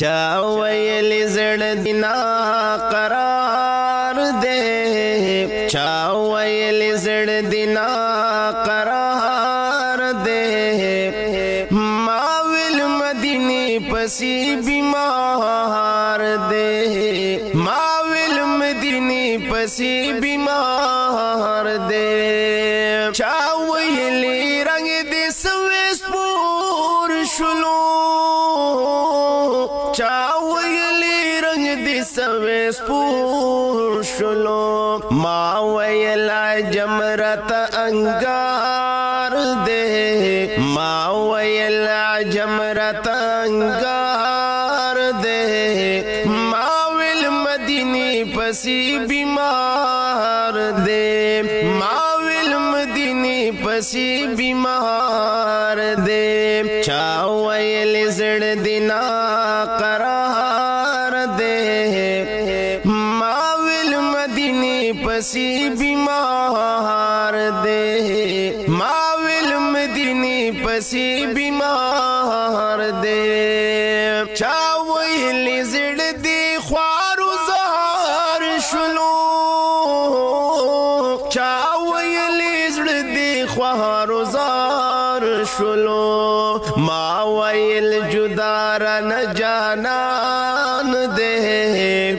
چا ویل زړه دینا قرار دے چا ویل زړه دینا قرار دے ما ویل مدینه پسی بیمار دے ما ویل مدینه پسی بیمار دے چا ویل رنگ دے سویس پور شلو چا ویلی رنگ دی سویس پور شلو ما ویلا جمرت انگار دے ما ویلا جمرت انگار دے ما ویل مدینی پسی بیمار دے ما ویل مدینی پسی بیمار دے چا ویل زړ دینا قرار دے ما ویل مدینه پسی بیمار دے ما ویل مدینه پسی بیمار دے چا ویل زړ دی خوارو زار شلو چا ویل زړ دی خوارو زار شلو ما ویل جدار ن جانان دے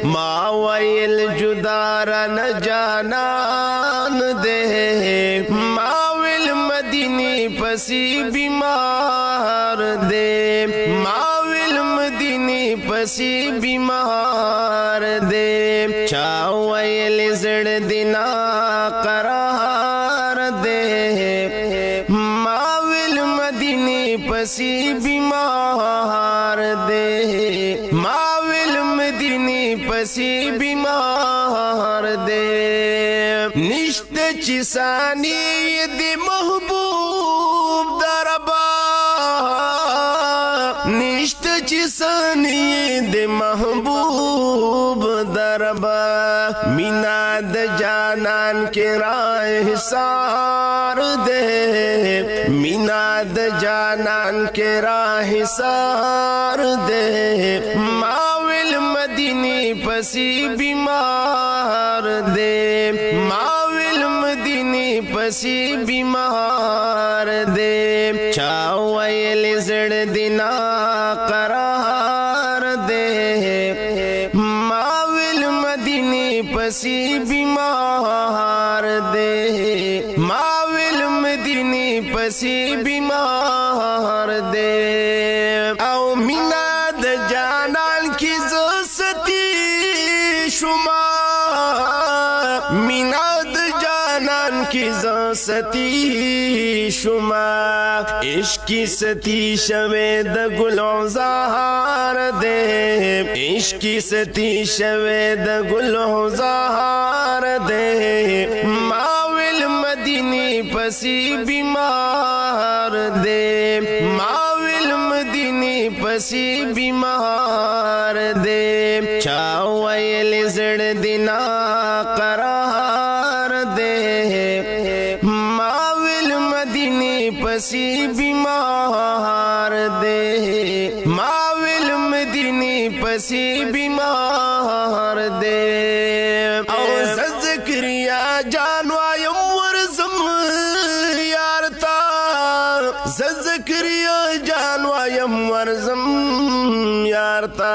ما ویل جدار ن جانان دے ما ویل مدینه پسی بیمار دے ما ویل مدینه پسی بیمار دے چا ویل زړ دینا قرار دے ما ویل مدینه پسی بیمار دے ما ویل مدینه پسی بیمار دے نشت چی ثانی دی محبوب دربا نشت چی ثانی دی محبوب دربا مینا د جانان کے راہ سار دے مینا د جانان کے راہ سار دے ما ویل مدینه پسی بیمار دے ما ویل مدینه پسی بیمار دے چا ویل زړ دینا قرار دے ما ویل مدینه پسی بیمار دے ما ویل مدینه پسی بیمار دے او مینا د جانان کی زستی شما مینا د جانان کی زستی شما عشقی ستی شوے د گلوں زہار دے عشقی ستی شوے د گلوں زہار دے ما ویل مدینه پسی بیمار دے ما ویل مدینه پسی بیمار دے چا ویل زړ دینا قرار دے ما ویل مدینه پسی بیمار دے ما ویل مدینه پسی بیمار دے او زکریا جانوایم ورزم یارتا زکریا جانوایم ورزم یارتا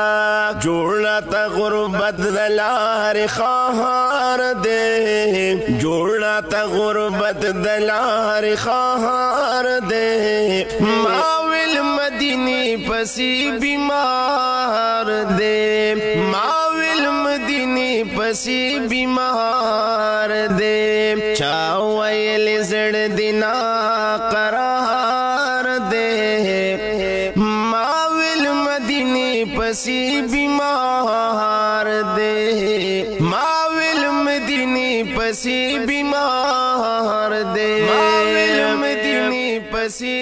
جوڑنا تا غربت دلار خواہار دے جوڑنا تا غربت دلار خواہار دے ما ویل مدینه پسی بیمار دے ما ویل مدینه پسی بیمار دے چا ویل زړ دینا قرار دے ما ویل مدینه پسی بیمار دے ما ویل مدینه پسی بیمار دے ما ویل مدینه پسی